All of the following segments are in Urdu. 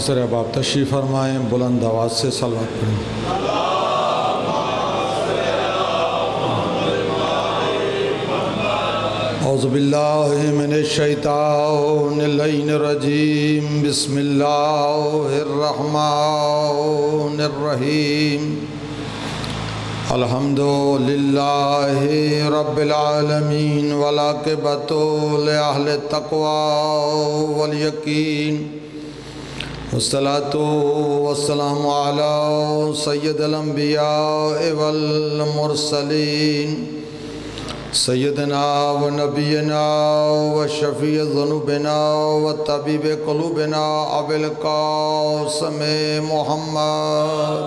محترم احباب تشریف فرمائیں، بلند آواز سے صلوات پڑھیں۔ اعوذ باللہ من الشیطان اللعین الرجیم، بسم اللہ الرحمن الرحیم۔ الحمدللہ رب العالمین والعاقبۃ لأہل التقوی والیقین، والصلاة والسلام علی سید الانبیاء والمرسلین، سیدنا و نبینا و شفیع ذنوبنا و طبیب قلوبنا ابی القاسم محمد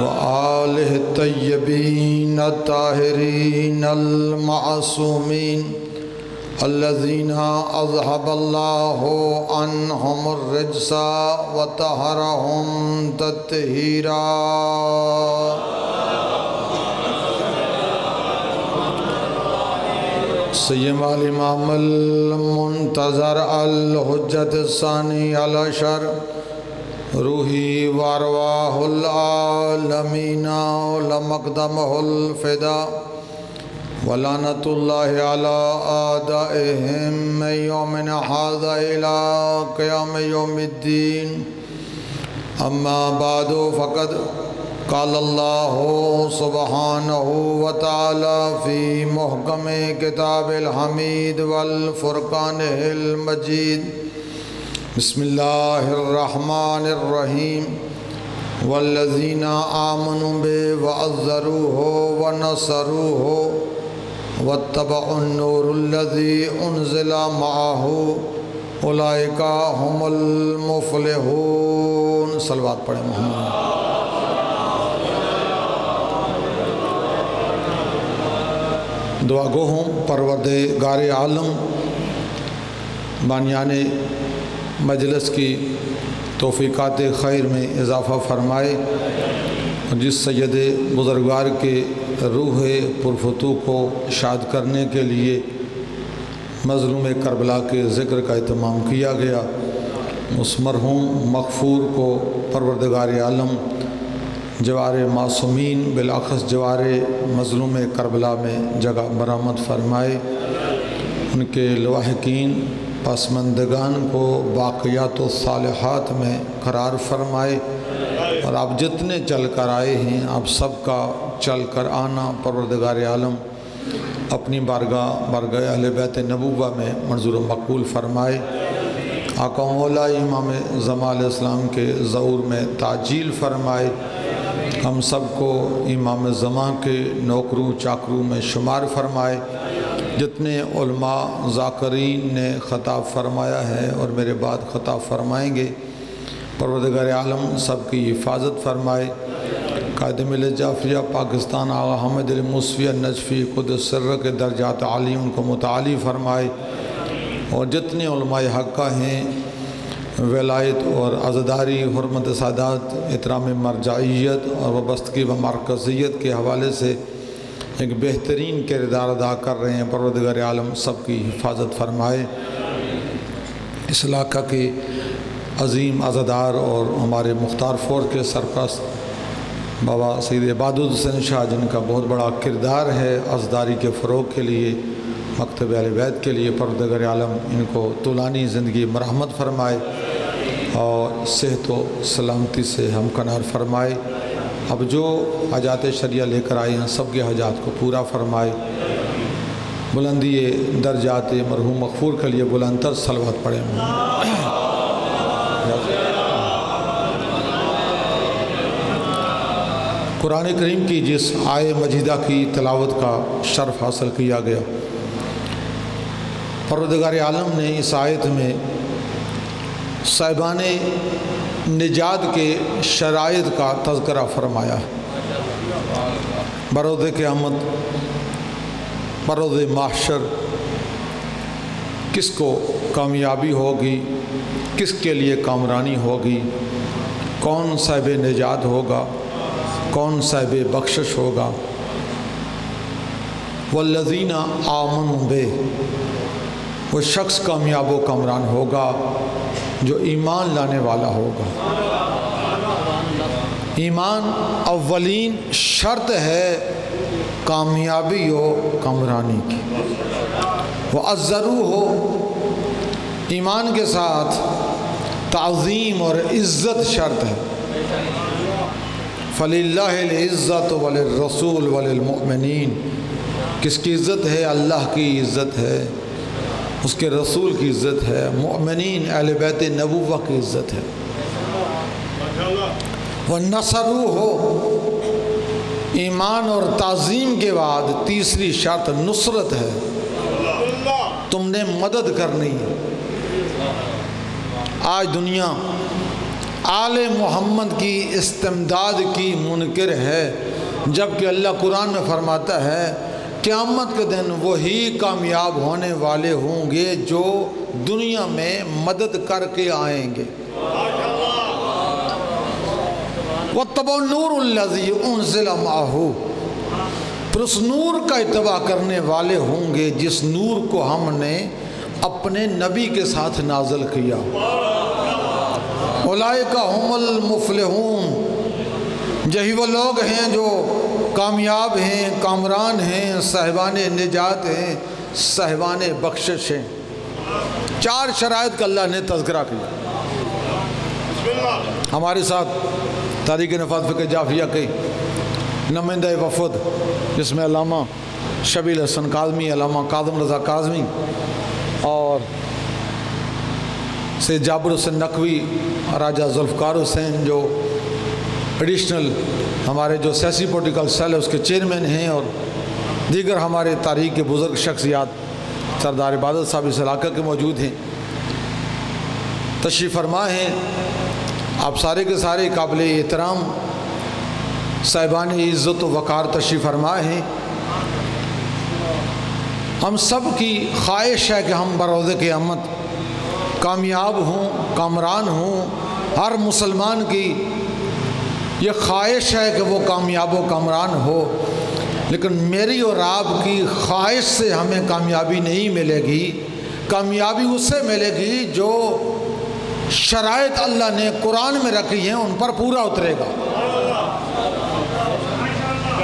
و آلہ الطیبین الطاہرین المعصومین الذین اذهب اللہ عنہم الرجس وطہرہم تطہیرا۔ سیما الامام المنتظر الحجت الثانی العشر، روحی وارواح العالمین لمقدمہ الفدا، ولعنت اللہ علی اعدائہم من یومنا ھذا الی قیام یوم الدین۔ اما بعد فقد قال اللہ سبحانہ وتعالی فی محکم کتاب الحمید والفرقان المجید، بسم اللہ الرحمن الرحیم۔ والذین آمنوا بہ وعزروہ ونصروہ واتبعوا النور الذی انزل معہ اولئک هم المفلحون۔ صلوات پڑھیں محمد۔ دعا گو ہوں پروردگار عالم بانیان مجلس کی توفیقات خیر میں اضافہ فرمائے، جس سید بزرگوار کے روح پرفتو کو شاد کرنے کے لیے مظلوم کربلا کے ذکر کا اہتمام کیا گیا، اس مرحوم مغفور کو پروردگار عالم جوار معصومین بالاخص جوار مظلوم کربلا میں جگہ برآمد فرمائے، ان کے لواحقین پسماندگان کو باقیات و صالحات میں قرار فرمائے، اور آپ جتنے چل کر آئے ہیں آپ سب کا چل کر آنا پروردگار عالم اپنی بارگاہ اہل بیت نبوہ میں منظور و مقبول فرمائے۔ آقا مولا امام زمان علیہ السلام کے ظہور میں تعجیل فرمائے، ہم سب کو امام زمان کے نوکروں چاکروں میں شمار فرمائے، جتنے علماء ذاکرین نے خطاب فرمایا ہے اور میرے بعد خطاب فرمائیں گے، پروردگار عالم سب کی حفاظت فرمائے۔ قائد ملت جعفریہ پاکستان آغا حامد الموسوی النجفی قدس سر کے درجات عالی ان کو متعالی فرمائے، اور جتنے علماء حقہ ہیں ولایت اور عزداری، حرمت سادات، احترام مرجعیت اور وابستگی و مرکزیت کے حوالے سے ایک بہترین کردار ادا کر رہے ہیں، پروردگار عالم سب کی حفاظت فرمائے۔ اس علاقہ کے عظیم عزدار اور ہمارے مختار فور کے سرپرست بابا سید عباد الحسین شاہ، جن کا بہت بڑا کردار ہے عزداری کے فروغ کے لیے، مکتب اہل بیت کے لیے، پروردگار عالم ان کو طولانی زندگی مرحمت فرمائے اور صحت و سلامتی سے ہمکنار فرمائے۔ اب جو حاجات شریعہ لے کر آئے ہیں سب کے حاجات کو پورا فرمائے۔ بلندی درجات مرحوم مغفور کے لیے بلند تر صلوات پڑھیں۔ قرآن کریم کی جس آیے مجیدہ کی تلاوت کا شرف حاصل کیا گیا، پروردگار عالم نے اس آیت میں صاحبان نجات کے شرائط کا تذکرہ فرمایا۔ بروز قیامت، بروز محشر کس کو کامیابی ہوگی، کس کے لیے کامرانی ہوگی، کون صاحب نجات ہوگا، کون صاحب بخشش ہوگا۔ والذین آمنوا بہ، وہ شخص کامیاب و کامران ہوگا جو ایمان لانے والا ہوگا۔ ایمان اولین شرط ہے کامیابی و کامرانی کی۔ وَأَزَّرُوهُ ایمان کے ساتھ تعظیم اور عزت شرط ہے۔ فَلِلَّهِ الْعِزَّةُ وَلِلرَّسُولِ وَلِلْمُؤْمِنِينَ کس کی عزت ہے؟ اللہ کی عزت ہے، اس کے رسول کی عزت ہے، مؤمنین اہل بیت نبوہ کی عزت ہے۔ وَنَصَرُوهُ ایمان اور تعظیم کے بعد تیسری شرط نصرت ہے، تم نے مدد کرنی ہے۔ آج دنیا آل محمد کی استمداد کی منکر ہے، جبکہ اللہ قرآن میں فرماتا ہے قیامت کے دن وہی کامیاب ہونے والے ہوں گے جو دنیا میں مدد کر کے آئیں گے۔ وَاتَّبَعُوا النُّورَ الَّذِي أُنزِلَ مَعَهُ پھر اس نور کا اتباع کرنے والے ہوں گے جس نور کو ہم نے اپنے نبی کے ساتھ نازل کیا۔ اولئک هم المفلحون یہی وہ لوگ ہیں جو کامیاب ہیں، کامران ہیں، صاحبان نجات ہیں، صاحبان بخشش ہیں۔ چار شرائط کا اللہ نے تذکرہ کیا۔ ہمارے ساتھ تحریک نفاذ فقہ جعفریہ کے نمائندہ وفد جس میں علامہ شبیل حسن کاظمی، علامہ کاظم رضا کاظمی اور سید جابر حسین نقوی، راجہ ذوالفقار حسین جو ایڈیشنل ہمارے جو سیاسی پولیٹیکل سیل ہے اس کے چیئرمین ہیں، اور دیگر ہمارے تاریخ کے بزرگ شخصیات سردار عبادت صاحب اس علاقہ کے موجود ہیں، تشریف فرما ہیں۔ آپ سارے کے سارے قابل احترام صاحبان عزت و وقار تشریف فرما ہیں۔ ہم سب کی خواہش ہے کہ ہم بروز قیامت کامیاب ہوں، کامران ہوں۔ ہر مسلمان کی یہ خواہش ہے کہ وہ کامیاب و کامران ہو، لیکن میری اور آپ کی خواہش سے ہمیں کامیابی نہیں ملے گی۔ کامیابی اس سے ملے گی جو شرائط اللہ نے قرآن میں رکھی ہیں ان پر پورا اترے گا۔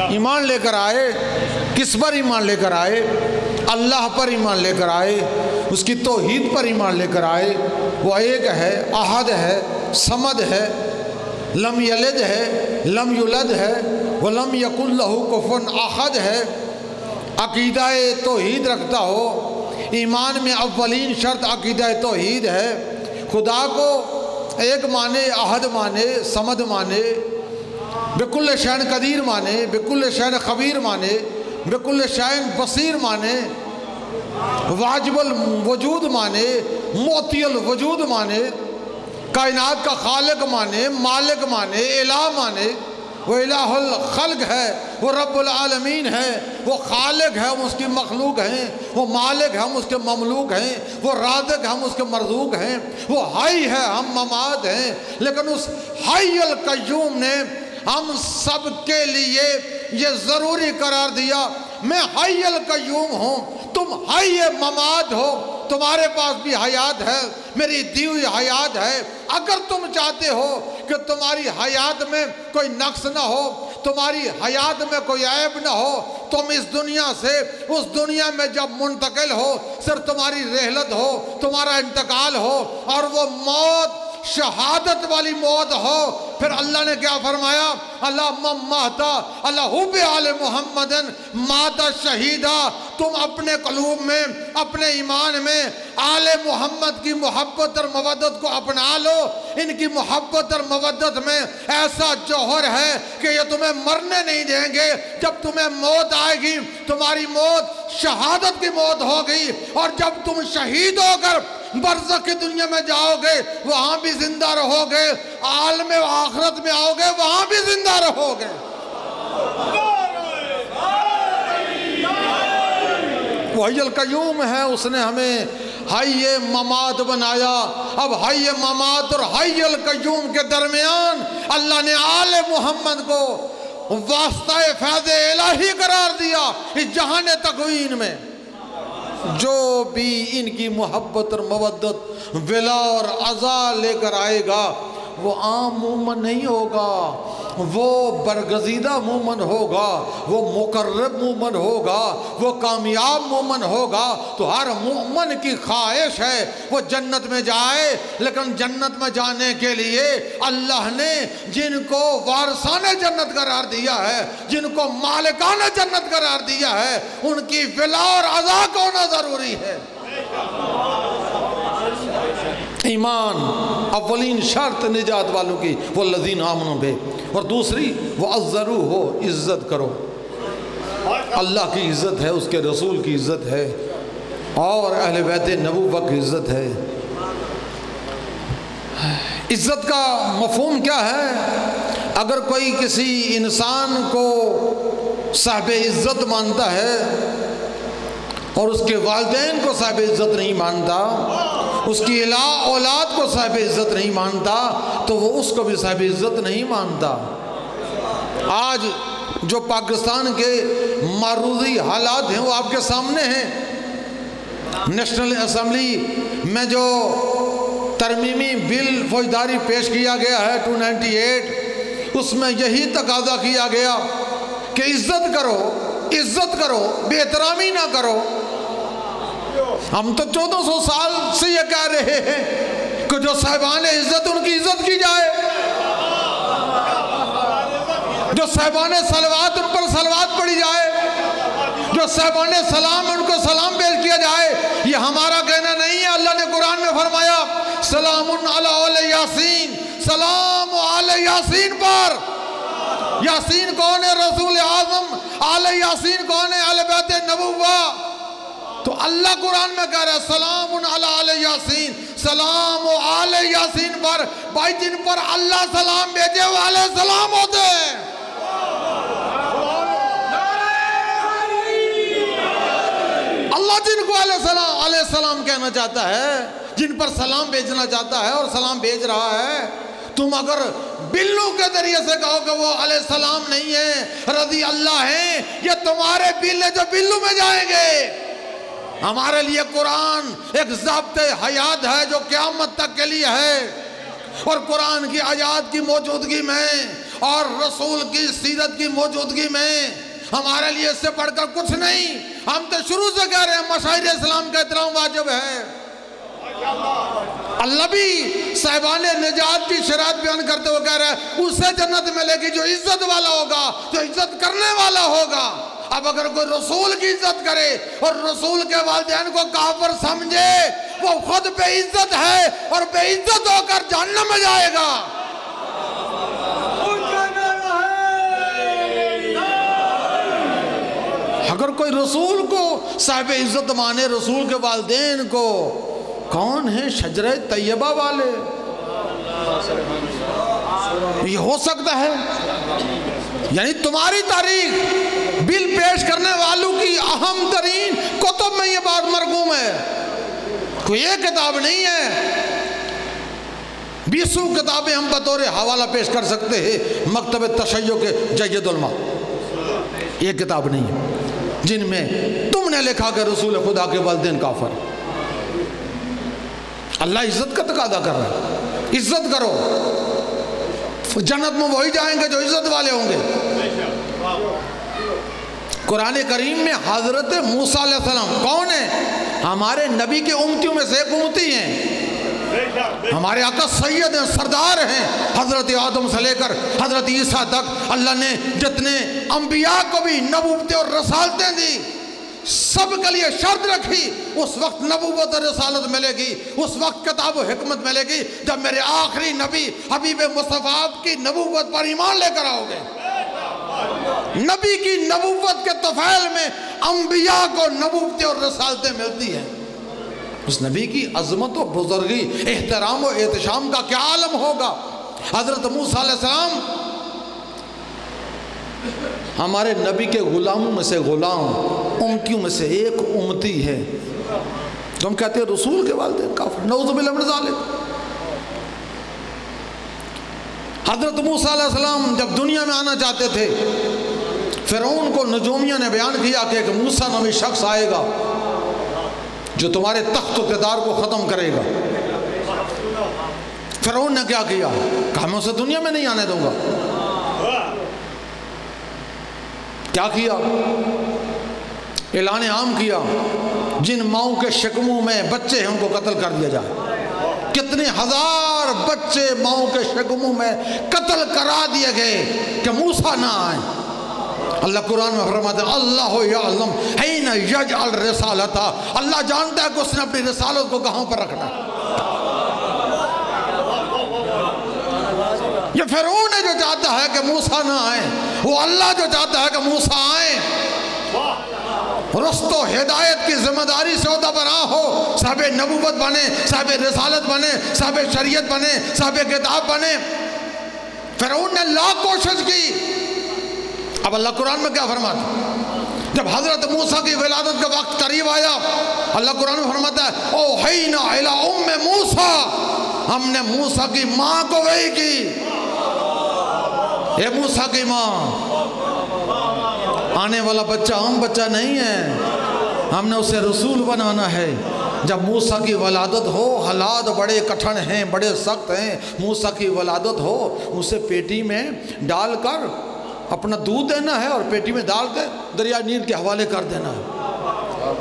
ایمان لے کر آئے، کس پر ایمان لے کر آئے؟ اللہ پر ایمان لے کر آئے، اس کی توحید پر ایمان لے کر آئے۔ وہ ایک ہے، احد ہے، صمد ہے، لم یلد ہے، لم یولد ہے، ولم یکن لہ کفوا احد ہے۔ عقیدہ توحید رکھتا ہو، ایمان میں اولین شرط عقیدہ توحید ہے۔ خدا کو ایک مانے، احد مانے، صمد مانے، بکل شین قدیر مانے، بکل شین خبیر مانے، بکل شین بصیر مانے، واجب الوجود مانے، معطی الوجود مانے، کائنات کا خالق مانے، مالک مانے، الہ مانے۔ وہ الہ الخلق ہے، وہ رب العالمین ہے، وہ خالق ہے، ہم اس کی مخلوق ہیں، وہ مالک ہے، ہم اس کے مملوک ہیں، وہ رازق ہے، ہم اس کے مرزوق ہیں، وہ حی ہے، ہم ممات ہیں۔ لیکن اس حی القیوم نے ہم سب کے لیے یہ ضروری قرار دیا، میں حی القیوم ہوں، تم حی ممات ہو، تمہارے پاس بھی حیات ہے، میری دی ہوئی حیات ہے۔ اگر تم چاہتے ہو کہ تمہاری حیات میں کوئی نقص نہ ہو، تمہاری حیات میں کوئی عیب نہ ہو، تم اس دنیا سے اس دنیا میں جب منتقل ہو، صرف تمہاری رحلت ہو، تمہارا انتقال ہو اور وہ موت شہادت والی موت ہو، پھر اللہ نے کیا فرمایا؟ اللہ ماتا اللہ حب آل محمد ماتا شہیدہ۔ تم اپنے قلوب میں، اپنے ایمان میں آل محمد کی محبت اور مودت کو اپنا لو۔ ان کی محبت اور مودت میں ایسا جوہر ہے کہ یہ تمہیں مرنے نہیں دیں گے۔ جب تمہیں موت آئے گی، تمہاری موت شہادت کی موت ہوگی، اور جب تم شہید ہو کر برزخ کی دنیا میں جاؤ گے وہاں بھی زندہ رہو گے، عالم آخرت میں آؤ گے وہاں بھی زندہ رہو گے۔ وہ حی القیوم ہے، اس نے ہمیں حی ممات بنایا۔ اب حی ممات اور حی القیوم کے درمیان اللہ نے آل محمد کو واسطہ فیض الہی قرار دیا اس جہان تکوین میں۔ جو بھی ان کی محبت اور مودت ولا اور عزا لے کر آئے گا وہ عام مومن نہیں ہوگا، وہ برگزیدہ مومن ہوگا، وہ مقرب مومن ہوگا، وہ کامیاب مومن ہوگا۔ تو ہر مومن کی خواہش ہے وہ جنت میں جائے، لیکن جنت میں جانے کے لیے اللہ نے جن کو وارثان جنت قرار دیا ہے، جن کو مالکان جنت قرار دیا ہے، ان کی ولا اور عزا کو ہونا ضروری ہے۔ ایمان اولین شرط نجات والوں کی والذین آمنوا بے، اور دوسری وَعَزَّرُوهُ ہو، عزت کرو۔ اللہ کی عزت ہے، اس کے رسول کی عزت ہے، اور اہل بیت نبوت کی عزت ہے۔ عزت کا مفہوم کیا ہے؟ اگر کوئی کسی انسان کو صاحب عزت مانتا ہے اور اس کے والدین کو صاحب عزت نہیں مانتا، اس کی اولاد کو صاحب عزت نہیں مانتا، تو وہ اس کو بھی صاحب عزت نہیں مانتا۔ آج جو پاکستان کے معروضی حالات ہیں وہ آپ کے سامنے ہیں۔ نیشنل اسمبلی میں جو ترمیمی بل فوجداری پیش کیا گیا ہے 298، اس میں یہی تقاضا کیا گیا کہ عزت کرو، عزت کرو، بے احترامی نہ کرو۔ ہم تو 1400 سال سے یہ کہہ رہے ہیں کہ جو صاحبان عزت ان کی عزت کی جائے، جو صاحبان صلوات ان پر صلوات پڑھی جائے، جو صاحبان سلام ان کو سلام پیش کیا جائے۔ یہ ہمارا کہنا نہیں ہے، اللہ نے قرآن میں فرمایا سلام علی آل یاسین، سلام علی یاسین پر۔ یاسین کون ہے؟ رسول اعظم۔ آل یاسین کون ہے؟ اہل بیت نبوہ۔ تو اللہ قرآن میں کہہ رہا ہے سلام علی آل یاسین، سلام آل یاسین پر۔ بھائی جن پر اللہ سلام بھیجے وہ علیہ السلام ہوتے ہیں۔ اللہ جن کو علیہ السلام کہنا چاہتا ہے، جن پر سلام بھیجنا چاہتا ہے اور سلام بھیج رہا ہے، تم اگر بلو کے ذریعے سے کہو کہ وہ علیہ السلام نہیں ہے، رضی اللہ ہیں، یہ تمہارے بل جو بلو میں جائیں گے۔ ہمارے لیے قرآن ایک ضابط حیات ہے جو قیامت تک کے لیے ہے، اور قرآن کی آیات کی موجودگی میں اور رسول کی سیرت کی موجودگی میں ہمارے لیے اس سے بڑھ کر کچھ نہیں۔ ہم تو شروع سے کہہ رہے ہیں مشاہیر اسلام کا احترام واجب ہے۔ اللہ بھی صاحبان نجات کی شرائط بیان کرتے ہوئے کہہ رہا ہے اسے جنت ملے گی جو عزت والا ہوگا، جو عزت کرنے والا ہوگا۔ اب اگر کوئی رسول کی عزت کرے اور رسول کے والدین کو کافر سمجھے، وہ خود بے عزت ہے اور بے عزت ہو کر جہنم میں جائے گا۔ اگر کوئی رسول کو صاحب عزت مانے، رسول کے والدین کو، کون ہیں؟ شجرہ طیبہ والے۔ یہ ہو سکتا ہے؟ یعنی تمہاری تاریخ بل پیش کرنے والوں کی اہم ترین کتب میں یہ بات مرغوم ہے، کوئی ایک کتاب نہیں ہے۔ 20 کتابیں ہم بطور حوالہ پیش کر سکتے ہیں مکتب تشیع کے جید علماء، ایک کتاب نہیں ہے جن میں تم نے لکھا کہ رسول خدا کے والدین کافر۔ اللہ عزت کا تقاضا کر رہا ہے، عزت کرو۔ جنت میں وہی جائیں گے جو عزت والے ہوں گے۔ قرآن کریم میں حضرت موسیٰ علیہ السلام کون ہیں؟ ہمارے نبی کے امتیوں میں سے ایک امتی ہیں، ہمارے آقا سید ہیں، سردار ہیں۔ حضرت آدم سے لے کر حضرت عیسیٰ تک اللہ نے جتنے انبیاء کو بھی نبوتیں اور رسالتیں دی، سب کے لیے شرط رکھی اس وقت نبوت اور رسالت ملے گی، اس وقت کتاب و حکمت ملے گی جب میرے آخری نبی حبیب مصطفیٰ کی نبوت پر ایمان لے کر آؤ گے۔ نبی کی نبوت کے طفیل میں انبیاء کو نبوتیں اور رسالتیں ملتی ہیں۔ اس نبی کی عظمت و بزرگی، احترام و احتشام کا کیا عالم ہوگا۔ حضرت موسیٰ علیہ السلام ہمارے نبی کے غلاموں میں سے غلام، امتیوں میں سے ایک امتی ہے۔ تو ہم کہتے ہیں رسول کے والدین کافر، نعوذ باللہ من ذالک۔ حضرت موسیٰ علیہ السلام جب دنیا میں آنا چاہتے تھے، فرعون کو نجومیہ نے بیان کیا کہ ایک موسیٰ نامی شخص آئے گا جو تمہارے تخت و اقتدار کو ختم کرے گا۔ فرعون نے کیا کیا؟ کہا میں اسے دنیا میں نہیں آنے دوں گا۔ کیا کیا؟ اعلان عام کیا، جن ماؤں کے شکموں میں بچے ہیں ان کو قتل کر دیا جائے۔ کتنے ہزار بچے ماؤں کے شکموں میں قتل کرا دیے گئے کہ موسیٰ نہ آئیں۔ اللہ قرآن میں فرماتا ہے اللہ یعلم حین یجعل رسالتہ، اللہ جانتا ہے کہ اس نے اپنی رسالت کو کہاں پر رکھنا ہے۔ یہ فرعون ہے جو چاہتا ہے کہ موسیٰ نہ آئیں، وہ اللہ جو چاہتا ہے کہ موسیٰ آئیں۔ رست و ہدایت کی ذمہ داری سے عہدہ برآں ہو، صاحب نبوت بنے، صاحب رسالت بنے، صاحب شریعت بنے، صاحب کتاب بنے۔ فرعون نے لاکھ کوشش کی۔ اب اللہ قرآن میں کیا فرماتا؟ جب حضرت موسیٰ کی ولادت کا وقت قریب آیا، اللہ قرآن میں فرماتا ہے اوحینا الی ام موسیٰ، ہم نے موسیٰ کی ماں کو وحی کی۔ اے موسیٰ کی ماں، آنے والا بچہ عام بچہ نہیں ہے، ہم نے اسے رسول بنانا ہے۔ جب موسیٰ کی ولادت ہو، حالات بڑے کٹھن ہیں، بڑے سخت ہیں، موسیٰ کی ولادت ہو، اسے پیٹی میں ڈال کر اپنا دودھ دینا ہے اور پیٹی میں ڈال کے دریا نیل کے حوالے کر دینا ہے۔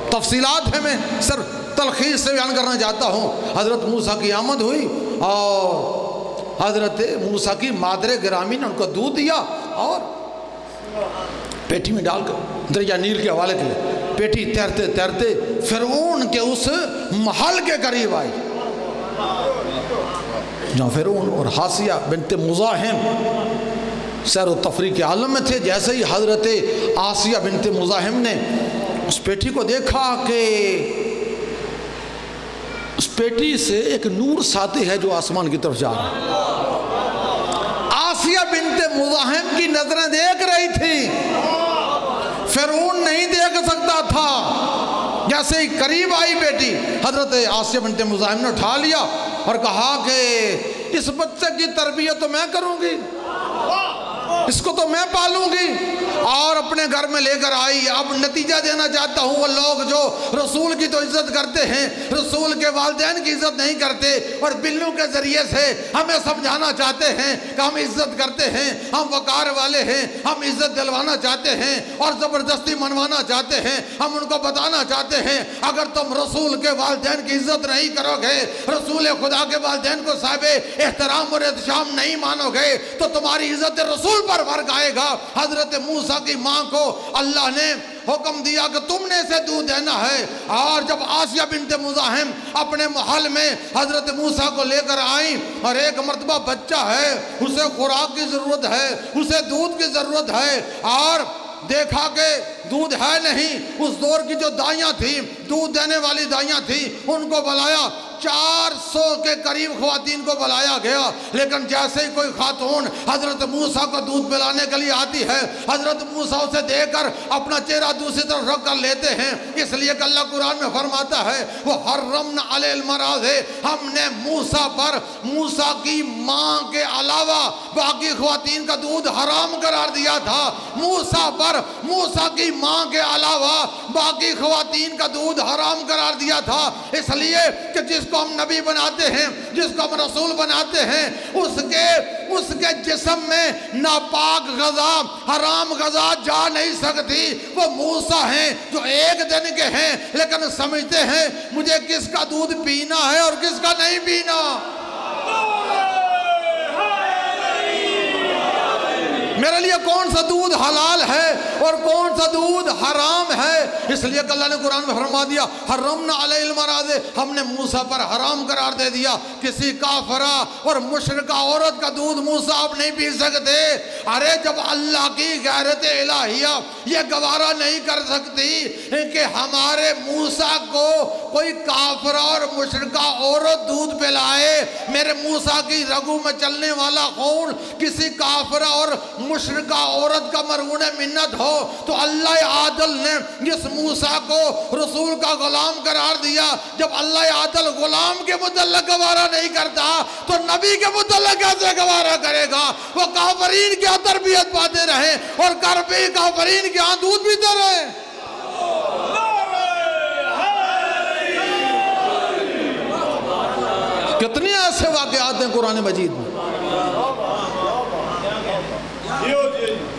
تفصیلات ہیں، میں صرف تلخیص سے بیان کرنا چاہتا ہوں۔ حضرت موسیٰ کی آمد ہوئی اور حضرت موسیٰ کی مادر گرامی نے ان کو دودھ دیا اور پیٹی میں ڈال کر دریا نیل کے حوالے کیا۔ پیٹی تیرتے تیرتے فرعون کے اس محل کے قریب آئی جہاں فرعون اور حاسیہ بنت مزاحم سیر و تفریح کے عالم میں تھے۔ جیسے ہی حضرت آسیہ بنت مزاحم نے اس پیٹی کو دیکھا کہ اس پیٹی سے ایک نور ساطع ہے جو آسمان کی طرف جا رہا ہے۔ آسیہ بنت مزاحم کی نظریں دیکھ رہی تھی، فرعون نہیں دیکھ سکتا تھا۔ جیسے ہی قریب آئی بیٹی، حضرت آسیہ بنت مزاحم نے اٹھا لیا اور کہا کہ اس بچے کی تربیت تو میں کروں گی، اس کو تو میں پالوں گی، اور اپنے گھر میں لے کر آئی۔ اب نتیجہ دینا چاہتا ہوں، وہ لوگ جو رسول کی تو عزت کرتے ہیں، رسول کے والدین کی عزت نہیں کرتے، اور بلوں کے ذریعے سے ہمیں سمجھانا چاہتے ہیں کہ ہم عزت کرتے ہیں، ہم وقار والے ہیں، ہم عزت دلوانا چاہتے ہیں اور زبردستی منوانا چاہتے ہیں۔ ہم ان کو بتانا چاہتے ہیں اگر تم رسول کے والدین کی عزت نہیں کرو گے، رسول خدا کے والدین کو صاحب احترام اور احتشام نہیں مانو گے، تو تمہاری عزت رسول پر فرق آئے گا۔ حضرت موسیٰ کی ماں کو اللہ نے حکم دیا کہ تم نے اسے دودھ دینا ہے، اور جب آسیہ بنت مزاحم اپنے محل میں حضرت موسیٰ کو لے کر آئیں، اور ایک مرتبہ بچہ ہے، اسے خوراک کی ضرورت ہے، اسے دودھ کی ضرورت ہے، اور دیکھا کہ دودھ ہے نہیں۔ اس دور کی جو دائیاں تھیں، دودھ دینے والی دائیاں تھیں، ان کو بلایا۔ 400 کے قریب خواتین کو بلایا گیا، لیکن جیسے ہی کوئی خاتون حضرت موسیٰ کو دودھ پلانے کے لیے آتی ہے، حضرت موسیٰ اسے دیکھ کر اپنا چہرہ دوسری طرف رکھ کر لیتے ہیں، اس لیے کہ اللہ قرآن میں فرماتا ہے وہ حرمنا علی المراضع، ہم نے موسیٰ پر موسیٰ کی ماں کے علاوہ باقی خواتین کا دودھ حرام قرار دیا تھا۔ موسیٰ پر موسیٰ کی ماں کے علاوہ باقی خواتین کا دودھ حرام قرار دیا تھا، اس لیے کہ جس کو ہم نبی بناتے ہیں، جس کو ہم رسول بناتے ہیں، اس کے جسم میں ناپاک غذا، حرام غذا جا نہیں سکتی۔ وہ موسیٰ ہیں جو ایک دن کے ہیں لیکن سمجھتے ہیں مجھے کس کا دودھ پینا ہے اور کس کا نہیں پینا۔ میرے لیے کون سا دودھ حلال ہے اور کون سا دودھ حرام ہے، اس لیے کہ اللہ نے قرآن میں فرما دیا حرمنا علی المراضع، ہم نے موسیٰ پر حرام قرار دے دیا۔ کسی کافرہ اور مشرکہ عورت کا دودھ موسیٰ آپ نہیں پی سکتے۔ ارے جب اللہ کی غیرت الہیہ یہ گوارا نہیں کر سکتی کہ ہمارے موسیٰ کو کوئی کافرہ اور مشرکہ عورت دودھ پلائے، میرے موسیٰ کی رگوں میں چلنے والا خون کسی کافرہ اور مشرکہ عورت کا مرہون منت ہو، تو اللہ عادل نے جس موسیٰ کو رسول کا غلام قرار دیا، جب اللہ عادل غلام کے متعلق گوارا نہیں کرتا تو نبی کے متعلق کیسے گوارا کرے گا؟ وہ کافرین کیا تربیت پاتے رہے اور کافرین کے ہاں دودھ پیتے رہے۔ کتنے ایسے واقعات ہیں قرآن مجید میں.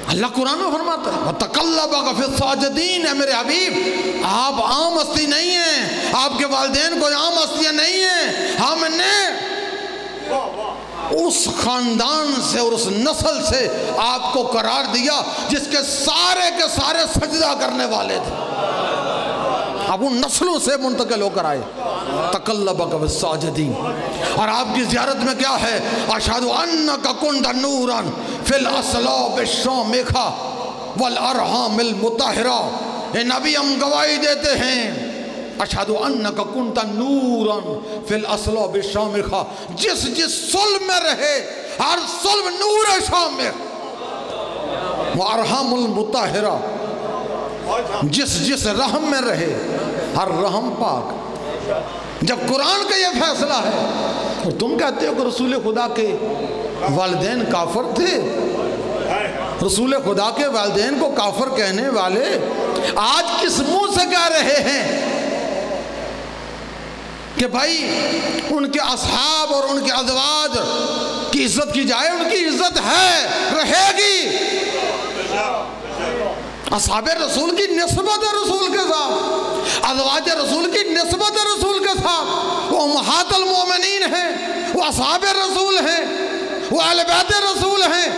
اللہ قرآن میں فرماتا ہے وَتَقَلَّبَكَ فِي السَّاجِدِينَ. اے میرے حبیب آپ عام ہستی نہیں ہیں، آپ کے والدین کوئی عام ہستیاں نہیں ہیں. ہم نے اس خاندان سے اور اس نسل سے آپ کو قرار دیا جس کے سارے سجدہ کرنے والے تھے. اب ان نسلوں سے منتقل ہو کر آئے. تقلبک بالساجدین. اور آپ کی زیارت میں کیا ہے؟ اشہد انک کنت نورا فی الاصلاب الشامخہ والارحام المطہرہ. اے نبی ہم گواہی دیتے ہیں اشہد انک کنت نورا فی الاصلاب الشامخہ. جس صلب میں رہے ہر صلب نور شامخ. وارحام المطہرہ. جس رحم میں رہے ہر رحم پاک. جب قرآن کا یہ فیصلہ ہے اور تم کہتے ہو کہ رسول خدا کے والدین کافر تھے. رسول خدا کے والدین کو کافر کہنے والے آج کس منہ سے کہہ رہے ہیں کہ بھائی ان کے اصحاب اور ان کے ازواج کی عزت کی جائے؟ ان کی عزت ہے، رہے گی. اصحاب رسول کی نسبت رسول کے ساتھ، ازواج رسول کی نسبت رسول کے ساتھ. وہ امہات المومنین ہیں، وہ اصحاب رسول ہیں، وہ اہل بیت رسول ہیں.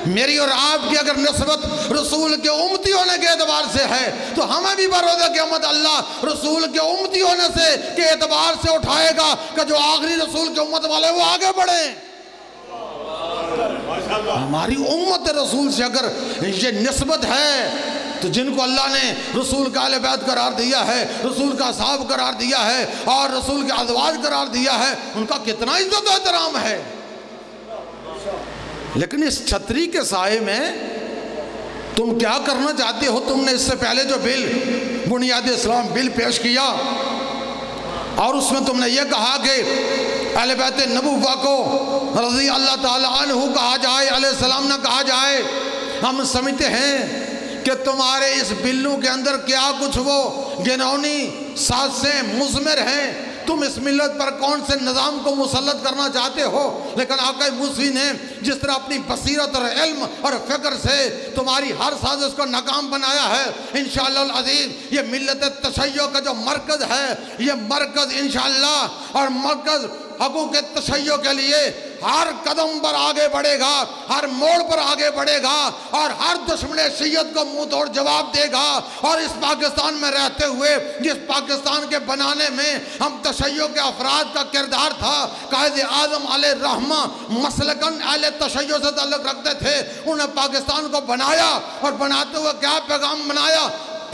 میری اور آپ کی اگر نسبت رسول کے امتی ہونے کے اعتبار سے ہے تو ہمیں بھی بروز قیامت اللہ رسول کے امتی ہونے سے کے اعتبار سے اٹھائے گا کہ جو آخری رسول کے امت والے وہ آگے بڑھیں. ہماری امت رسول سے اگر یہ نسبت ہے تو جن کو اللہ نے رسول کا اہل بیت قرار دیا ہے، رسول کا اصحاب قرار دیا ہے اور رسول کے ازواج قرار دیا ہے، ان کا کتنا عزت و احترام ہے. لیکن اس چھتری کے سائے میں تم کیا کرنا چاہتے ہو؟ تم نے اس سے پہلے جو بل بنیاد اسلام بل پیش کیا اور اس میں تم نے یہ کہا کہ اہل بیت نبوہ کو رضی اللہ تعالی عنہ کہا جائے، علیہ السلام نہ کہا جائے. ہم سمجھتے ہیں کہ تمہارے اس بلوں کے اندر کیا کچھ وہ گنونی سازشیں مضمر ہیں. تم اس ملت پر کون سے نظام کو مسلط کرنا چاہتے ہو، لیکن آقا موسوی نے جس طرح اپنی بصیرت اور علم اور فکر سے تمہاری ہر سازش کو ناکام بنایا ہے. انشاءاللہ العزیز یہ ملت تشیع کا جو مرکز ہے، یہ مرکز انشاءاللہ اور مرکز حقوق تشیع کے لیے ہر قدم پر آگے بڑھے گا، ہر موڑ پر آگے بڑھے گا اور ہر دشمن شیعت کو منہ توڑ جواب دے گا. اور اس پاکستان میں رہتے ہوئے جس پاکستان کے بنانے میں ہم تشیع کے افراد کا کردار تھا، قائد اعظم علیہ الرحمہ مسلکن اہل تشیع سے تعلق رکھتے تھے، انہیں پاکستان کو بنایا اور بناتے ہوئے کیا پیغام بنایا،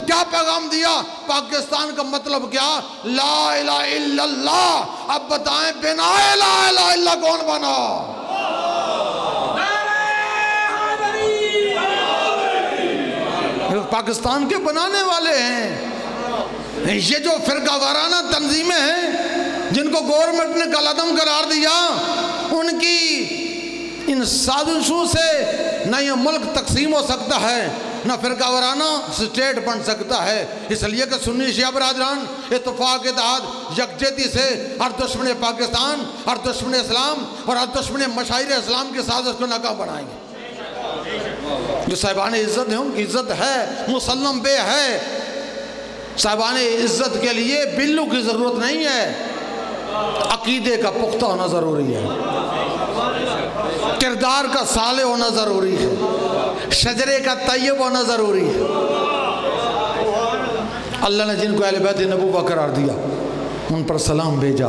کیا پیغام دیا؟ پاکستان کا مطلب کیا؟ لا الہ الا اللہ. اب بتائیں بنا لا الہ الا اللہ کون بنا؟ پاکستان کے بنانے والے ہیں. یہ جو فرقہ وارانہ تنظیمیں ہیں جن کو گورنمنٹ نے کالعدم قرار دیا، ان کی ان سازشوں سے نہ یہ ملک تقسیم ہو سکتا ہے، نہ فرقہ وارانہ سٹیٹ بن سکتا ہے. اس لیے کہ سنی شیعہ برادران اتفاق اتحاد یکجہتی سے ہر دشمن پاکستان، ہر دشمن اسلام اور ہر دشمن مشاہیر اسلام کی سازش کو ناکام بنائیں گے. جو صاحبان عزت ہیں ان کی عزت ہے، مسلم بے ہے. صاحبان عزت کے لیے بلوں کی ضرورت نہیں ہے، عقیدے کا پختہ ہونا ضروری ہے، کردار کا صالح ہونا ضروری ہے، شجرے کا طیب ہونا ضروری ہے. اللہ نے جن کو اہل بیت نبوہ قرار دیا ان پر سلام بھیجا،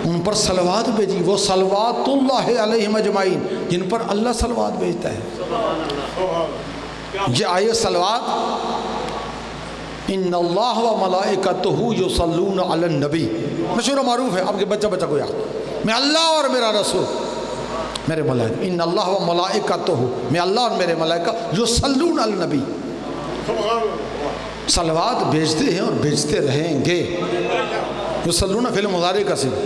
ان پر صلوات بھیجی. وہ صلوات اللہ علیہم اجمعین، جن پر اللہ صلوات بھیجتا ہے. یہ آیت صلوات ان اللہ و ملائکتہ یصلون علی النبی مشہور و معروف ہے. آپ کے بچہ کو یاد، میں اللہ اور میرا رسول، میرے ملائکہ، ان اللہ و ملائکتہ، میں اللہ اور میرے ملائکہ یصلون علی النبی، صلوات بھیجتے ہیں اور بھیجتے رہیں گے. یصلون فعل مضارع کا صیغہ،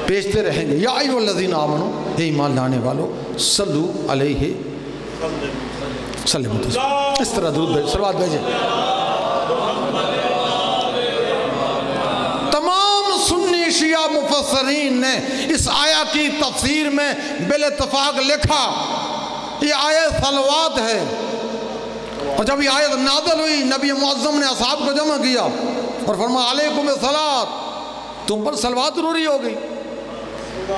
بھیجتے رہیں گے. یا ایھا الذین آمنوا، اے ایمان لانے والو، صلو علیہ وسلم، اس طرح درود بھیج، صلوات بھیجیں. تمام سنی شیعہ مفسرین نے اس آیا کی تفسیر میں بالاتفاق لکھا یہ آیت صلوات ہے، اور جب یہ آیت نازل ہوئی نبی معظم نے اصحاب کو جمع کیا اور فرمایا علیکم الصلاۃ، تم پر صلوات ضروری ہو گئی۔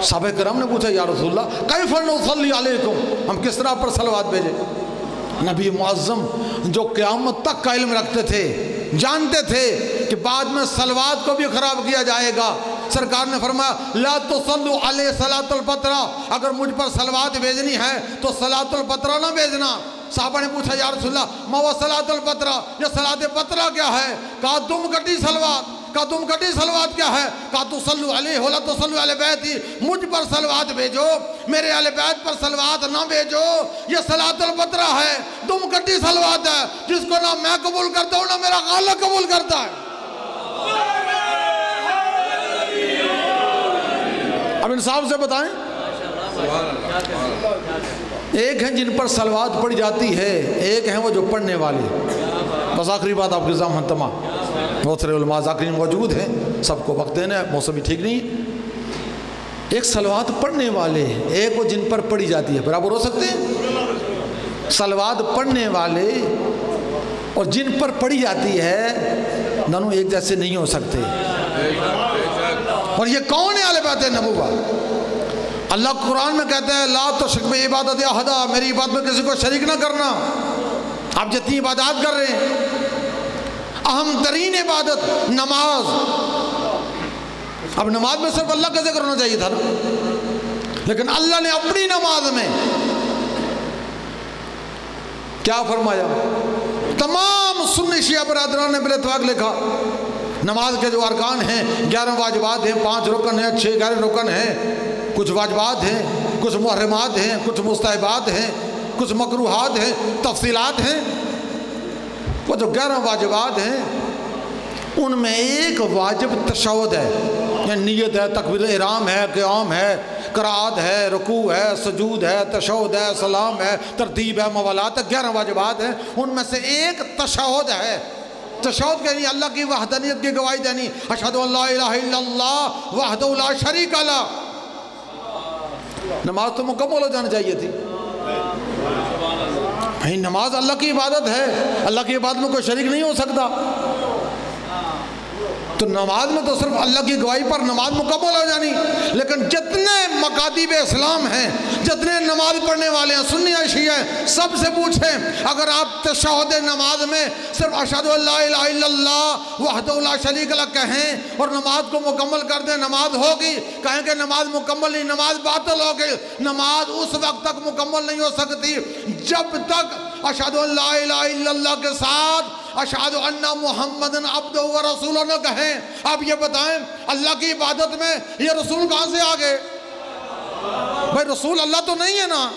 صحابہ کرام نے پوچھا یا رسول اللہ کیف نصلی علیکم، ہم کس طرح پر صلوات بھیجیں؟ نبی معظم جو قیامت تک کا علم رکھتے تھے، جانتے تھے کہ بعد میں صلوات کو بھی خراب کیا جائے گا، سرکار نے فرمایا لا تصلوا علی صلاۃ الفطرہ، اگر مجھ پر صلوات بھیجنی ہے تو صلاۃ الفطرہ نہ بھیجنا۔ صحابہ نے پوچھا یا رسول اللہ ما هو صلاۃ الفطرہ، یہ صلاۃ فطرہ کیا ہے؟ کہا دم کٹی صلوات۔ کہا تم کٹی صلوات کیا ہے؟ کہا تصلوا علیہ ولا تصلوا علی بیتی، مجھ پر صلوات بھیجو، میرے اہل بیت پر صلوات نہ بھیجو، یہ صلاۃ الفطرہ ہے، تم کٹی صلوات ہے جس کو نہ میں قبول کرتا ہوں نہ میرا خالق قبول کرتا ہے۔ اب انصاف سے بتائیں، ایک ہیں جن پر صلوات پڑھی جاتی ہے، ایک ہیں وہ جو پڑھنے والے۔ بس آخری بات آپ کے سامنے تمام، بہت سارے علماء ذاکرین موجود ہیں، سب کو وقت دینا ہے، موسم بھی ٹھیک نہیں۔ ایک صلوات پڑھنے والے، ایک وہ جن پر پڑھی جاتی ہے، برابر ہو سکتے ہیں؟ صلوات پڑھنے والے اور جن پر پڑھی جاتی ہے دونوں ایک جیسے نہیں ہو سکتے۔ اور یہ کون ہے اہل بیت نبوہ؟ اللہ قرآن میں کہتا ہے لا تشرک بعبادت احدا، میری عبادت میں کسی کو شریک نہ کرنا۔ آپ جتنی عبادات کر رہے ہیں، اہم ترین عبادت نماز، اب نماز میں صرف اللہ کا ذکر ہونا چاہیے تھا نا، لیکن اللہ نے اپنی نماز میں کیا فرمایا؟ تمام سنی شیعہ برادران نے بالاتفاق لکھا نماز کے جو ارکان ہیں 11 واجبات ہیں، 5 رکن ہیں، 6 غیر رکن ہیں، کچھ واجبات ہیں، کچھ محرمات ہیں، کچھ مستحبات ہیں، کچھ مکروہات ہیں، تفصیلات ہیں۔ وہ جو 11 واجبات ہیں ان میں ایک واجب تشہد ہے، یعنی نیت ہے، تکبیر احرام ہے، قیام ہے، قرات ہے، رکوع ہے، سجود ہے، تشہد ہے، سلام ہے، ترتیب ہے، موالات ہے، 11 واجبات ہیں، ان میں سے ایک تشہد ہے۔ تشہد کہنی اللہ کی وحدانیت کی گواہی دینی، اشہد ان لا الہ الا اللہ وحدہ لا شریک لہ۔ نماز تو مکمل ہو جانا چاہیے تھی، نماز اللہ کی عبادت ہے، اللہ کی عبادت میں کوئی شریک نہیں ہو سکتا، تو نماز میں تو صرف اللہ کی گواہی پر نماز مکمل ہو جانی۔ لیکن جتنے مکاتب اسلام ہیں، جتنے نماز پڑھنے والے ہیں، سنی شیعہ ہیں، سب سے پوچھیں اگر آپ تشہد نماز میں صرف اشہد ان لا الہ الا اللہ وحدہ لا شریک لہ کہیں اور نماز کو مکمل کر دیں، نماز ہوگی؟ کہیں کہ نماز مکمل نہیں، نماز باطل ہوگی۔ نماز اس وقت تک مکمل نہیں ہو سکتی جب تک اشہد ان لا الہ الا اللہ کے ساتھ اشہد ان محمد عبدہ و رسولہ نہ کہیں۔ آپ یہ بتائیں اللہ کی عبادت میں یہ رسول کہاں سے آ گئے؟ بھائی رسول اللہ تو نہیں ہے نا،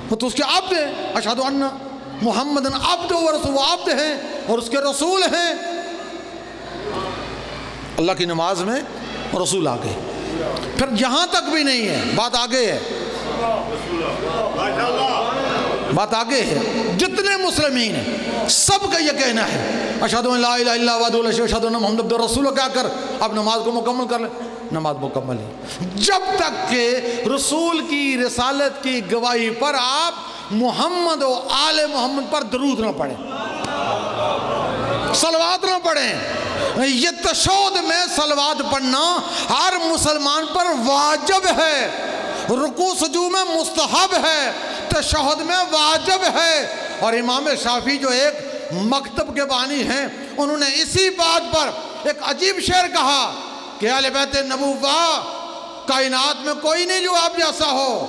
وہ تو اس کے عبد ہیں۔ اشہد ان محمد عبدہ و رسولہ، وہ عبد ہیں اور اس کے رسول ہیں۔ اللہ کی نماز میں رسول آ گئے، پھر یہاں تک بھی نہیں ہے، بات آگے ہے، بات آگے ہے۔ جتنے مسلمین ہیں سب کا یہ کہنا ہے اشہد ان لا الہ الا اللہ وحدہ لا شریک لہ اشہد ان محمد عبدہ رسولہ، کیا کر اب نماز کو مکمل کر لیں۔ نماز مکمل ہے جب تک کہ رسول کی رسالت کی گواہی پر آپ محمد و آل محمد پر درود نہ پڑھیں، صلوات نہ پڑھیں۔ یہ تشہد میں صلوات پڑھنا ہر مسلمان پر واجب ہے، رکوع سجود میں مستحب ہے، تشہد میں واجب ہے۔ اور امام شافعی جو ایک مکتب کے بانی ہیں، انہوں نے اسی بات پر ایک عجیب شعر کہا کہ اہل بیت نبوہ کائنات میں کوئی نہیں جو آپ جیسا ہو۔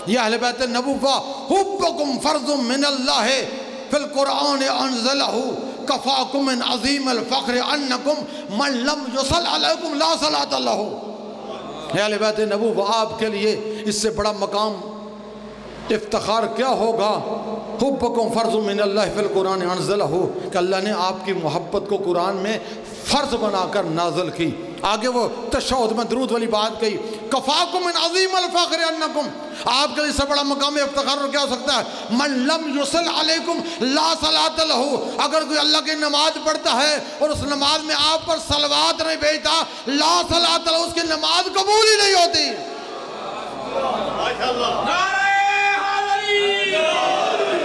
یہ اہل بیت نبوہ حبکم فرض من اللہ فی القرآن انزلہ کفاکم من عظیم الفخر انکم من لم یصل علیکم لا صلاۃ لہ۔ اہل بیت نبوہ آپ کے لیے اس سے بڑا مقام افتخار کیا ہوگا؟ حبکم فرض من اللہ فی القرآن انزلہ، کہ اللہ نے آپ کی محبت کو قرآن میں فرض بنا کر نازل کی۔ آگے وہ تشہد میں درود والی بات کہی، کفاکم من عظیم الفخر انکم، آپ کے لیے سے بڑا مقام افتخار اور کیا ہو سکتا ہے، من لم یصل علیکم لا صلاۃ لہ، اگر کوئی اللہ کی نماز پڑھتا ہے اور اس نماز میں آپ پر صلوات نہیں بھیجتا، لا صلاۃ لہ، اس کی نماز قبول ہی نہیں ہوتی۔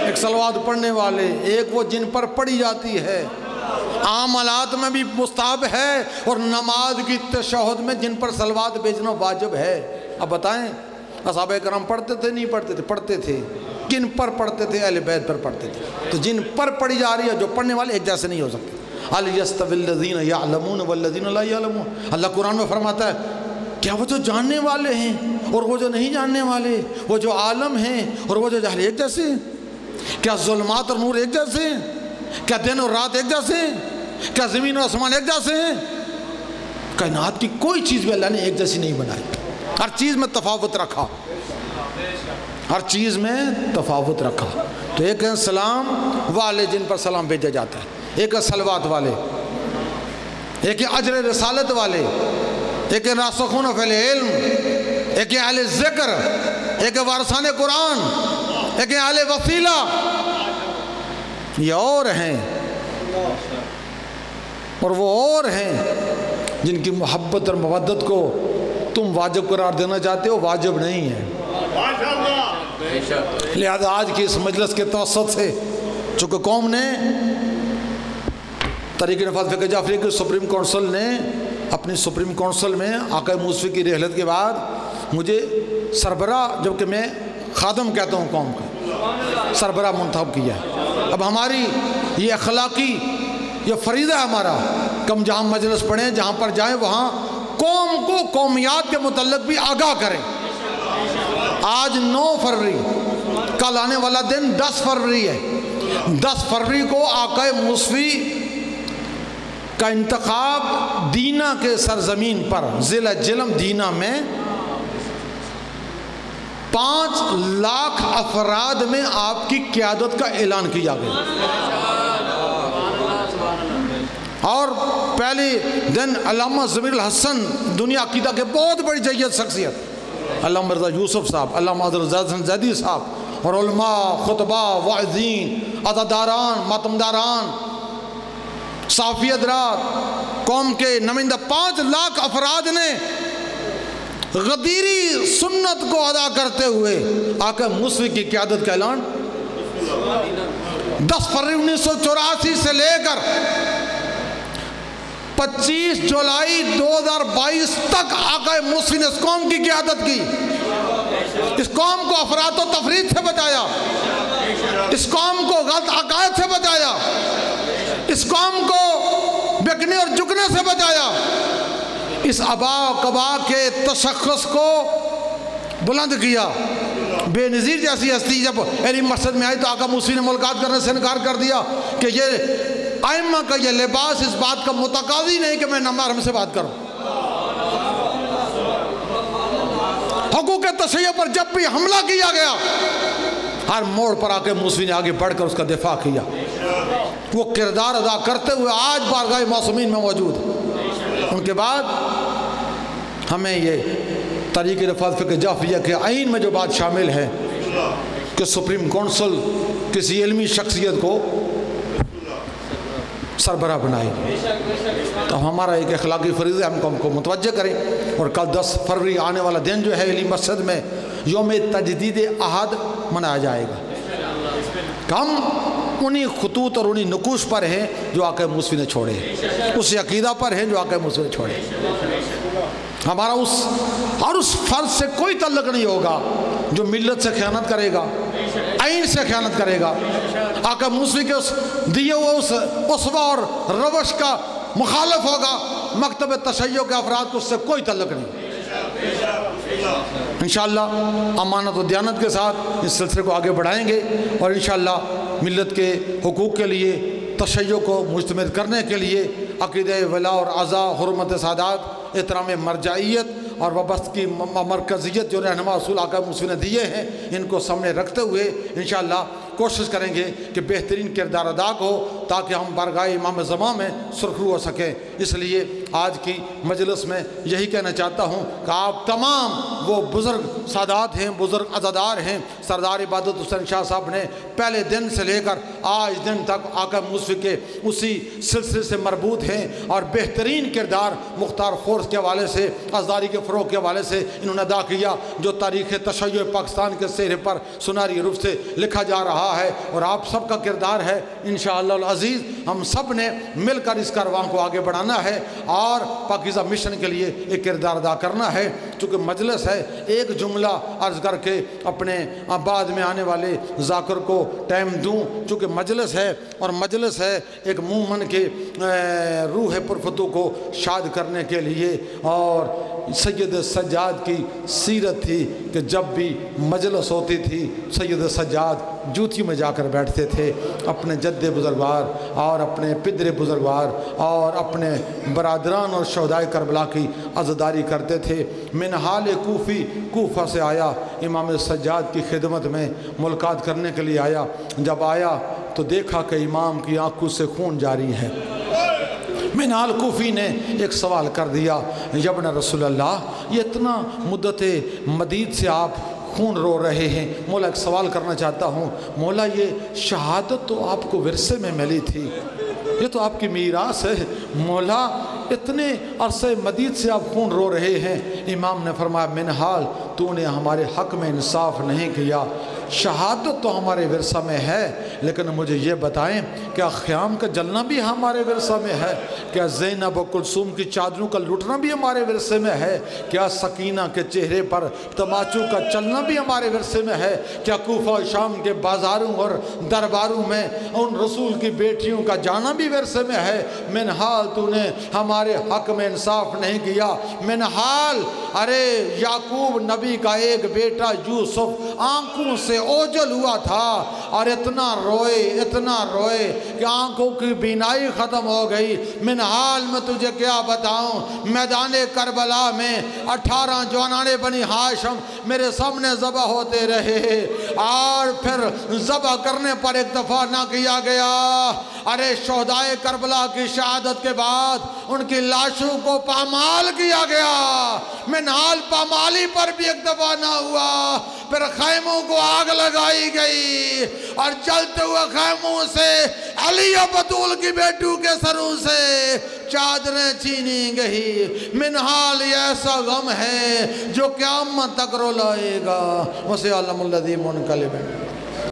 ایک صلوات پڑھنے والے، ایک وہ جن پر پڑھی جاتی ہے، عام حالات میں بھی مستحب ہے، اور نماز کی تشہد میں جن پر صلوات بھیجنا واجب ہے۔ اب بتائیں اصحابہ کرام پڑھتے تھے نہیں پڑھتے تھے؟ پڑھتے تھے۔ کن پر پڑھتے تھے؟ اہل بیت پر پڑھتے تھے۔ تو جن پر پڑھی جا رہی ہے، جو پڑھنے والے ایک جیسے نہیں ہو سکتے۔ هل يستوي الذين يعلمون والذين لا يعلمون، اللہ قرآن میں فرماتا ہے کیا وہ جو جاننے والے ہیں اور وہ جو نہیں جاننے والے، وہ جو عالم ہیں اور وہ جو جاہل ایک جیسے ہیں؟ کیا ظلمات اور نور ایک جیسے ہیں؟ کیا دن اور رات ایک جیسے ہیں؟ کیا زمین اور آسمان ایک جیسے ہیں؟ کائنات کی کوئی چیز بھی اللہ نے ایک جیسی نہیں بنائی، ہر چیز میں تفاوت رکھا، ہر چیز میں تفاوت رکھا۔ تو ایک ہیں سلام والے جن پر سلام بھیجا جاتا ہے، ایک ہے صلوات والے، ایک ہے اجر رسالت والے، ایک ہے راسخون فی العلم، ایک ہے اہل ذکر، ایک ہے وارثان قرآن، ایک ہے اہل وسیلہ، یہ اور ہیں، اور وہ اور ہیں جن کی محبت اور مودت کو تم واجب قرار دینا چاہتے ہو، واجب نہیں ہے۔ لہذا آج کی اس مجلس کے توسط سے چونکہ قوم نے طریق نفاذ فقہ جعفری کی سپریم کونسل نے اپنی سپریم کونسل میں آقا موصوفی کی رحلت کے بعد مجھے سربراہ، جبکہ میں خادم کہتا ہوں قوم کا، سربراہ منتخب کیا ہے۔ اب ہماری یہ اخلاقی یہ فریضہ ہے ہمارا کہ ہم جہاں مجلس پڑھیں، جہاں پر جائیں، وہاں قوم کو قومیات کے متعلق بھی آگاہ کریں۔ آج 9 فروری، کل آنے والا دن 10 فروری ہے۔ 10 فروری کو آقا موصوفی کا انتخاب دینا کے سرزمین پر ضلع جلم دینا میں 5 لاکھ افراد میں آپ کی قیادت کا اعلان کیا گیا، اور پہلی دن علامہ ضمیر الحسن دنیا عقیدہ کے بہت بڑی جید شخصیت، علامہ مرزا یوسف صاحب، علامہ حضرت زیدی صاحب، اور علماء، خطبہ، واعظین، عزاداران، ماتمداران، صافی حضرات، قوم کے نمائندہ 5 لاکھ افراد نے غدیری سنت کو ادا کرتے ہوئے آقا موصوفی کی قیادت کا اعلان 10 فروری 1984 سے لے کر 25 جولائی 2022 تک آقا موصوفی نے اس قوم کی قیادت کی، اس قوم کو افراط و تفریط سے بچایا، اس قوم کو غلط عقائد سے بچایا، اس قوم کو بکنے اور جھکنے سے بچایا، اس ابا و قبا کے تشخص کو بلند کیا۔ بے نظیر جیسی ہستی جب علی مسجد میں آئی تو آقا موصوفی نے ملاقات کرنے سے انکار کر دیا کہ یہ ائمہ کا یہ لباس اس بات کا متقاضی نہیں کہ میں نامحرم سے بات کروں۔ حقوق تشیع پر جب بھی حملہ کیا گیا، ہر موڑ پر آقا موصوفی نے آگے بڑھ کر اس کا دفاع کیا، وہ کردار ادا کرتے ہوئے آج بارگاہ معصومین میں موجود ہے۔ ان کے بعد ہمیں یہ طریق نفاذ فقہ جعفریہ کے آئین میں جو بات شامل ہے کہ سپریم کونسل کسی علمی شخصیت کو سربراہ بنائے گی، تو ہمارا ایک اخلاقی فریضہ ہم کو متوجہ کریں۔ اور کل 10 فروری آنے والا دن جو ہے علی مسجد میں یوم تجدید عہد منایا جائے گا، کہ ہم انہی خطوط اور انہی نقوش پر ہیں جو آقا موصوفی نے چھوڑے، اس عقیدہ پر ہیں جو آقا موصوفی نے چھوڑے۔ ہمارا اس فرض سے کوئی تعلق نہیں ہوگا جو ملت سے خیانت کرے گا، آئین سے خیانت کرے گا، آقا موصوفی کے اس دیے ہوئے اس اسوہ اور روش کا مخالف ہوگا، مکتب تشیع کے افراد کو اس سے کوئی تعلق نہیں۔ انشاءاللہ امانت و دیانت کے ساتھ اس سلسلے کو آگے بڑھائیں گے، اور انشاءاللہ ملت کے حقوق کے لیے، تشیع کو مجتمع کرنے کے لیے عقیدہ ولا اور عزا، حرمت سادات، احترام مرجعیت اور وابستگی مرکزیت جو رہنما اصول آقا موصوفی نے دیے ہیں، ان کو سامنے رکھتے ہوئے انشاءاللہ کوشش کریں گے کہ بہترین کردار ادا ہو تاکہ ہم بارگاہ امام زمان میں سرخرو ہو سکیں۔ اس لیے آج کی مجلس میں یہی کہنا چاہتا ہوں کہ آپ تمام وہ بزرگ سادات ہیں، بزرگ عزادار ہیں، سردار عبادت حسین شاہ صاحب نے پہلے دن سے لے کر آج دن تک آقا موسوی کے اسی سلسلے سے مربوط ہیں، اور بہترین کردار مختار فورس کے حوالے سے، ازداری کے فروغ کے حوالے سے انہوں نے ادا کیا، جو تاریخ تشیع پاکستان کے چہرے پر سنہری روپ سے لکھا جا رہا ہے، اور آپ سب کا کردار ہے۔ انشاءاللہ العزیز ہم سب نے مل کر اس کاروان کو آگے بڑھانا ہے اور پاکیزہ مشن کے لیے ایک کردار ادا کرنا ہے۔ چونکہ مجلس ہے، ایک جملہ عرض کر کے اپنے بعد میں آنے والے ذاکر کو ٹائم دوں، چونکہ مجلس ہے، اور مجلس ہے ایک مومن کے روح پرفتو کو شاد کرنے کے لیے۔ اور سید سجاد کی سیرت تھی کہ جب بھی مجلس ہوتی تھی سید سجاد جوتی میں جا کر بیٹھتے تھے، اپنے جد بزرگوار اور اپنے پدر بزرگوار اور اپنے برادران اور شہدائے کربلا کی عزاداری کرتے تھے۔ منحال کوفی، کوفہ سے آیا، امام سجاد کی خدمت میں ملاقات کرنے کے لیے آیا۔ جب آیا تو دیکھا کہ امام کی آنکھوں سے خون جاری ہے۔ منحال کوفی نے ایک سوال کر دیا، یا ابن رسول اللہ، یہ اتنا مدت مدید سے آپ خون رو رہے ہیں، مولا ایک سوال کرنا چاہتا ہوں، مولا یہ شہادت تو آپ کو ورثے میں ملی تھی، یہ تو آپ کی میراث ہے، مولا اتنے عرصے مدید سے آپ خون رو رہے ہیں۔ امام نے فرمایا، منحال تو نے ہمارے حق میں انصاف نہیں کیا، شہادت تو ہمارے ورثہ میں ہے، لیکن مجھے یہ بتائیں کیا خیام کا جلنا بھی ہمارے ورثہ میں ہے؟ کیا زینب و کلثوم کی چادروں کا لٹنا بھی ہمارے ورثے میں ہے؟ کیا سکینہ کے چہرے پر تماچوں کا چلنا بھی ہمارے ورثے میں ہے؟ کیا کوفہ و شام کے بازاروں اور درباروں میں ان رسول کی بیٹیوں کا جانا بھی ورثے میں ہے؟ منحال تو نے ہمارے حق میں انصاف نہیں کیا۔ منحال، ارے یعقوب نبی کا ایک بیٹا یوسف آنکھوں سے اوجھل ہوا تھا، اور اتنا روئے کہ آنکھوں کی بینائی ختم ہو گئی۔ منحال میں تجھے کیا بتاؤں، میدان کربلا میں 18 جوانان بنی ہاشم میرے سامنے ذبح ہوتے رہے، اور پھر ذبح کرنے پر ایک دفعہ نہ کیا گیا۔ ارے شہدائے کربلا کی شہادت کے بعد ان کی لاشوں کو پامال کیا گیا، منحال پامالی پر بھی ایک دفعہ نہ ہوا۔ پھر خیموں کو آگ لگائی گئی، اور چلتے ہوئے خیموں سے علی و بطول کی بیٹوں کے سروں سے چادریں چھینی گئی۔ منحال یہ ایسا غم ہے جو قیامت تک رلائے گا۔ وَسِعَ عَلَمُ الَّذِي مُنْقَلِبٍ